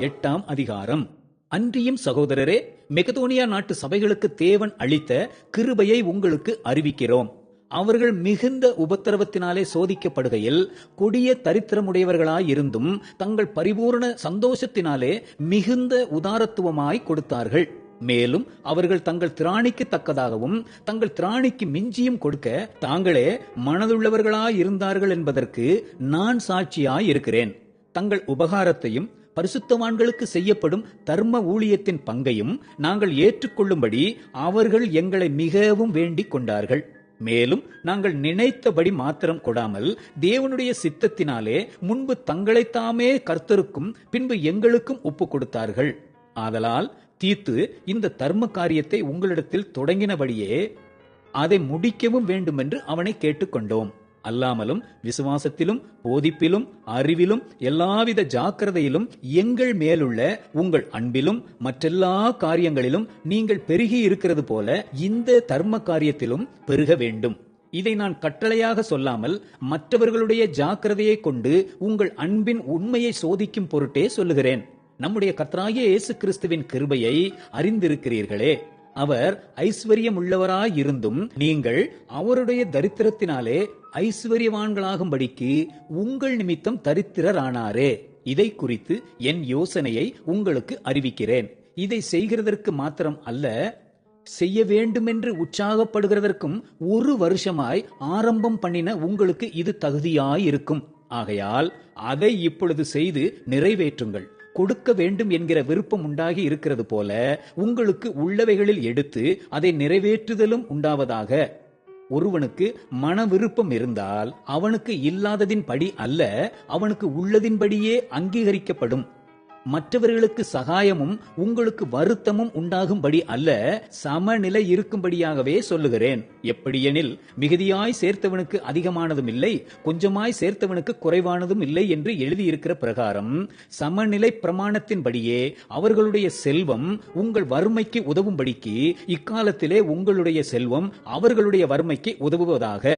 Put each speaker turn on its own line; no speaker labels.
8ஆம் அதிகாரம். அன்றியும் சகோதரரே, மெகதோனியா நாட்டு சபைகளுக்கு தேவன் அளித்த கிருபையை உங்களுக்கு அறிவிக்கிறோம். அவர்கள் மிகுந்த உபத்திரவத்தினாலே சோதிக்கப்படுகையில் கொடிய தரித்திரமுடையவர்களாயிருந்தும் தங்கள் பரிபூர்ண சந்தோஷத்தினாலே மிகுந்த உதாரத்துவமாய் கொடுத்தார்கள். மேலும் அவர்கள் தங்கள் திராணிக்கு தக்கதாகவும் தங்கள் திராணிக்கு மிஞ்சியும் கொடுக்க தாங்களே மனதுள்ளவர்களாயிருந்தார்கள் என்பதற்கு நான் சாட்சியாய் இருக்கிறேன். தங்கள் உபகாரத்தையும் பரிசுத்தவான்களுக்கு செய்யப்படும் தர்ம ஊழியத்தின் பங்கையும் நாங்கள் ஏற்றுக்கொள்ளும்படி அவர்கள் எங்களை மிகவும் வேண்டிக் கொண்டார்கள். மேலும் நாங்கள் நினைத்தபடி மாத்திரம் கொடாமல் தேவனுடைய சித்தத்தினாலே முன்பு தங்களைத்தாமே கர்த்தருக்கும் பின்பு எங்களுக்கும் ஒப்பு கொடுத்தார்கள். ஆதலால் தீத்து இந்த தர்ம காரியத்தை உங்களிடத்தில் தொடங்கினபடியே அதை முடிக்கவும் வேண்டுமென்று அவனை கேட்டுக்கொண்டோம். அல்லாமலும் விசுவாசத்திலும் போதிப்பிலும் அறிவிலும் எல்லாவித ஜாக்கிரதையிலும் எங்கள் மேலுள்ள உங்கள் அன்பிலும் மற்றெல்லா காரியங்களிலும் நீங்கள் பெருகி இருக்கிறது போல இந்த தர்ம காரியத்திலும் பெருக வேண்டும். இதை நான் கட்டளையாக சொல்லாமல் மற்றவர்களுடைய ஜாக்கிரதையை கொண்டு உங்கள் அன்பின் உண்மையை சோதிக்கும் பொருட்டே சொல்லுகிறேன். நம்முடைய கர்த்தராகிய இயேசு கிறிஸ்துவின் கிருபையை அறிந்திருக்கிறீர்களே. அவர் ஐஸ்வர்யம் உள்ளவராயிருந்தும் நீங்கள் அவருடைய தரித்திரத்தினாலே ஐஸ்வர்யவான்களாகும்படிக்கு உங்கள் நிமித்தம் தரித்திரரானாரே. இதை குறித்து என் யோசனையை உங்களுக்கு அறிவிக்கிறேன். இதை செய்கிறதற்கு மாத்திரம் அல்ல, செய்ய வேண்டுமென்று உற்சாகப்படுகிறதற்கும் 1 வருஷமாய் ஆரம்பம் பண்ணின உங்களுக்கு இது தகுதியாயிருக்கும். ஆகையால் அதை இப்பொழுது செய்து நிறைவேற்றுங்கள். கொடுக்க வேண்டும் என்கிற விருப்பம் உண்டாகி இருக்கிறது போல உங்களுக்கு உள்ளவைகளில் எடுத்து அதை நிறைவேற்றுதலும் உண்டாவதாக. ஒருவனுக்கு மன விருப்பம் இருந்தால் அவனுக்கு இல்லாததின் படி அல்ல, அவனுக்கு உள்ளதின்படியே அங்கீகரிக்கப்படும். மற்றவர்களுக்கு சகாயமும் உங்களுக்கு வருத்தமும் உண்டாகும்படி அல்ல, சமநிலை இருக்கும்படியாகவே சொல்லுகிறேன். எப்படியெனில் மிகுதியாய் சேர்த்தவனுக்கு அதிகமானதும் இல்லை, கொஞ்சமாய் சேர்த்தவனுக்கு குறைவானதும் இல்லை என்று எழுதியிருக்கிற பிரகாரம் சமநிலை பிரமாணத்தின்படியே அவர்களுடைய செல்வம் உங்கள் வறுமைக்கு உதவும்படிக்கு இக்காலத்திலே உங்களுடைய செல்வம் அவர்களுடைய வறுமைக்கு உதவுவதாக.